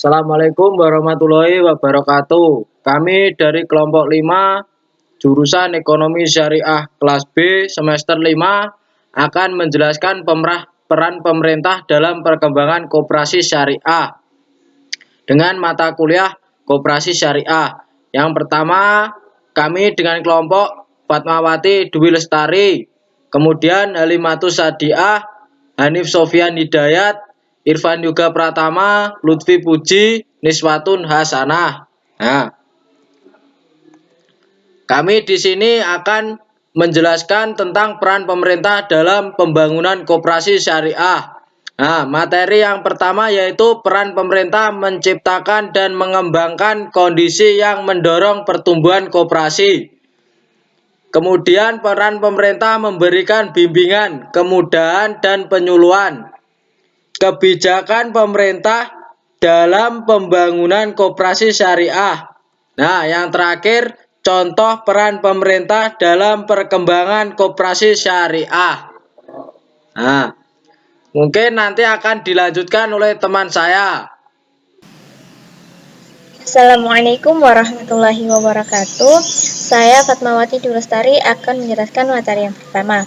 Assalamualaikum warahmatullahi wabarakatuh. Kami dari kelompok 5 jurusan Ekonomi Syariah kelas B semester 5 akan menjelaskan peran pemerintah dalam perkembangan koperasi syariah dengan mata kuliah koperasi syariah. Yang pertama, kami dengan kelompok Fatmawati Dwi Lestari, kemudian Halimatus Sadiah, Hanif Sofyan Hidayat, Irfan Yoga Pratama, Lutfi Puji, Niswatun Hasanah. Nah, kami di sini akan menjelaskan tentang peran pemerintah dalam pembangunan koperasi syariah. Nah, materi yang pertama yaitu peran pemerintah menciptakan dan mengembangkan kondisi yang mendorong pertumbuhan koperasi. Kemudian peran pemerintah memberikan bimbingan, kemudahan, dan penyuluhan. Kebijakan pemerintah dalam pembangunan koperasi syariah. Nah, yang terakhir, contoh peran pemerintah dalam perkembangan koperasi syariah. Nah, mungkin nanti akan dilanjutkan oleh teman saya. Assalamualaikum warahmatullahi wabarakatuh. Saya Fatmawati Dwi Lestari akan menjelaskan materi yang pertama.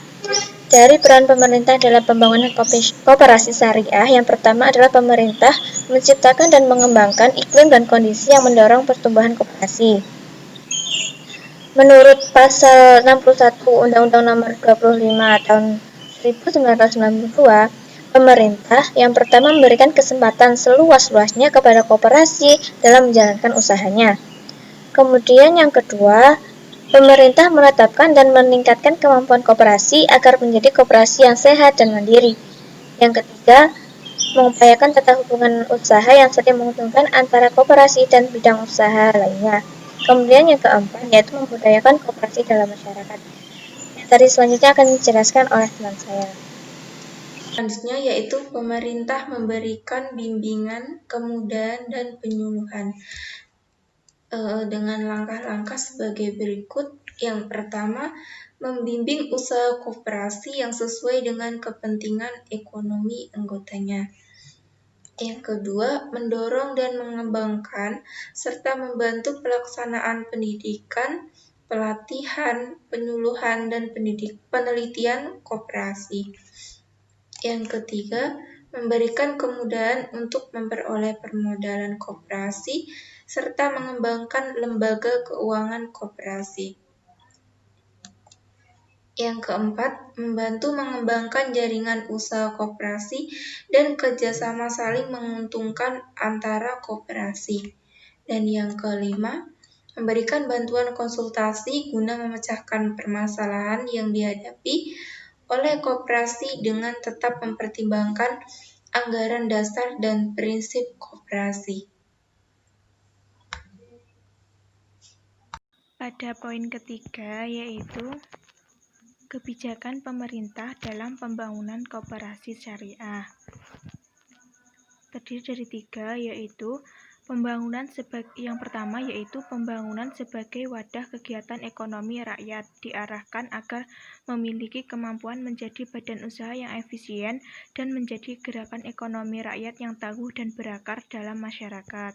Dari peran pemerintah dalam pembangunan koperasi syariah, yang pertama adalah pemerintah menciptakan dan mengembangkan iklim dan kondisi yang mendorong pertumbuhan koperasi. Menurut pasal 61 Undang-Undang Nomor 25 Tahun 1992, pemerintah yang pertama memberikan kesempatan seluas-luasnya kepada koperasi dalam menjalankan usahanya. Kemudian yang kedua, pemerintah menetapkan dan meningkatkan kemampuan koperasi agar menjadi koperasi yang sehat dan mandiri. Yang ketiga, mengupayakan tata hubungan usaha yang saling menguntungkan antara koperasi dan bidang usaha lainnya. Kemudian yang keempat, yaitu membudayakan koperasi dalam masyarakat. Materi selanjutnya akan dijelaskan oleh teman saya. Selanjutnya yaitu pemerintah memberikan bimbingan, kemudahan, dan penyuluhan dengan langkah-langkah sebagai berikut. Yang pertama, membimbing usaha koperasi yang sesuai dengan kepentingan ekonomi anggotanya. Yang kedua, mendorong dan mengembangkan serta membantu pelaksanaan pendidikan, pelatihan, penyuluhan, dan penelitian koperasi. Yang ketiga, memberikan kemudahan untuk memperoleh permodalan koperasi serta mengembangkan lembaga keuangan koperasi. Yang keempat, membantu mengembangkan jaringan usaha koperasi dan kerjasama saling menguntungkan antara koperasi. Dan yang kelima, memberikan bantuan konsultasi guna memecahkan permasalahan yang dihadapi oleh koperasi dengan tetap mempertimbangkan anggaran dasar dan prinsip koperasi. Pada poin ketiga yaitu kebijakan pemerintah dalam pembangunan koperasi syariah. Terdiri dari 3 yaitu yang pertama yaitu pembangunan sebagai wadah kegiatan ekonomi rakyat diarahkan agar memiliki kemampuan menjadi badan usaha yang efisien dan menjadi gerakan ekonomi rakyat yang tangguh dan berakar dalam masyarakat.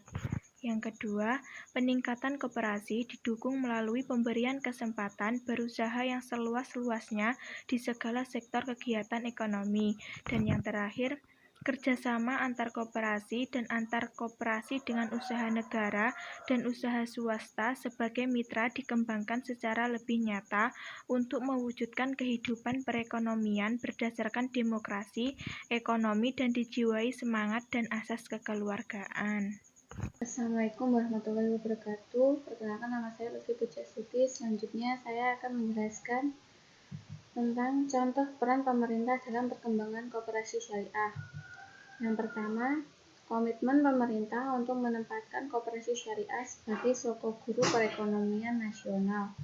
Yang kedua, peningkatan koperasi didukung melalui pemberian kesempatan berusaha yang seluas-luasnya di segala sektor kegiatan ekonomi. Dan yang terakhir, kerjasama antar koperasi dan antar koperasi dengan usaha negara dan usaha swasta sebagai mitra dikembangkan secara lebih nyata untuk mewujudkan kehidupan perekonomian berdasarkan demokrasi, ekonomi, dan dijiwai semangat dan asas kekeluargaan. Assalamualaikum warahmatullahi wabarakatuh. Perkenalkan, nama saya Lutfi Puji. Selanjutnya saya akan menjelaskan tentang contoh peran pemerintah dalam perkembangan koperasi syariah. Yang pertama, komitmen pemerintah untuk menempatkan koperasi syariah sebagai sokok guru perekonomian nasional.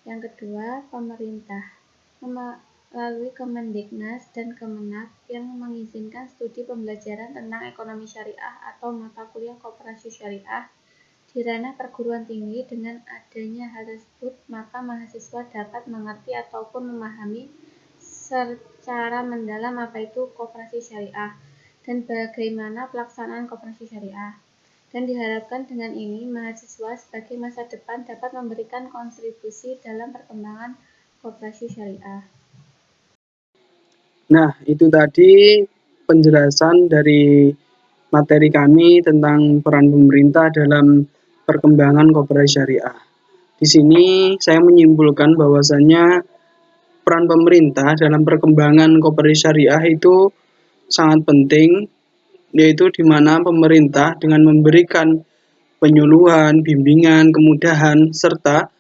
Yang kedua, pemerintah melalui Kemendiknas dan Kemenak yang mengizinkan studi pembelajaran tentang ekonomi syariah atau mata kuliah koperasi syariah di ranah perguruan tinggi. Dengan adanya hal tersebut, maka mahasiswa dapat mengerti ataupun memahami secara mendalam apa itu koperasi syariah dan bagaimana pelaksanaan koperasi syariah. Dan diharapkan dengan ini mahasiswa sebagai masa depan dapat memberikan kontribusi dalam perkembangan koperasi syariah. Nah, itu tadi penjelasan dari materi kami tentang peran pemerintah dalam perkembangan koperasi syariah. Di sini saya menyimpulkan bahwasannya peran pemerintah dalam perkembangan koperasi syariah itu sangat penting, yaitu di mana pemerintah dengan memberikan penyuluhan, bimbingan, kemudahan, serta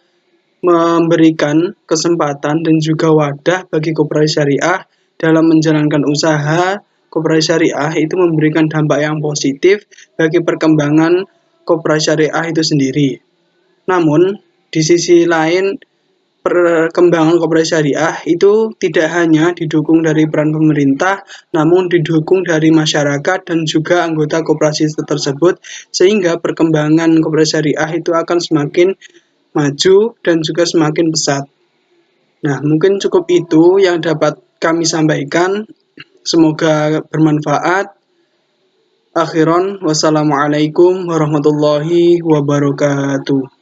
memberikan kesempatan dan juga wadah bagi koperasi syariah dalam menjalankan usaha. Koperasi syariah itu memberikan dampak yang positif bagi perkembangan koperasi syariah itu sendiri. Namun, di sisi lain, perkembangan koperasi syariah itu tidak hanya didukung dari peran pemerintah, namun didukung dari masyarakat dan juga anggota koperasi tersebut, sehingga perkembangan koperasi syariah itu akan semakin maju dan juga semakin pesat. Nah, mungkin cukup itu yang dapat kami sampaikan. Semoga bermanfaat. Akhiron, wassalamualaikum warahmatullahi wabarakatuh.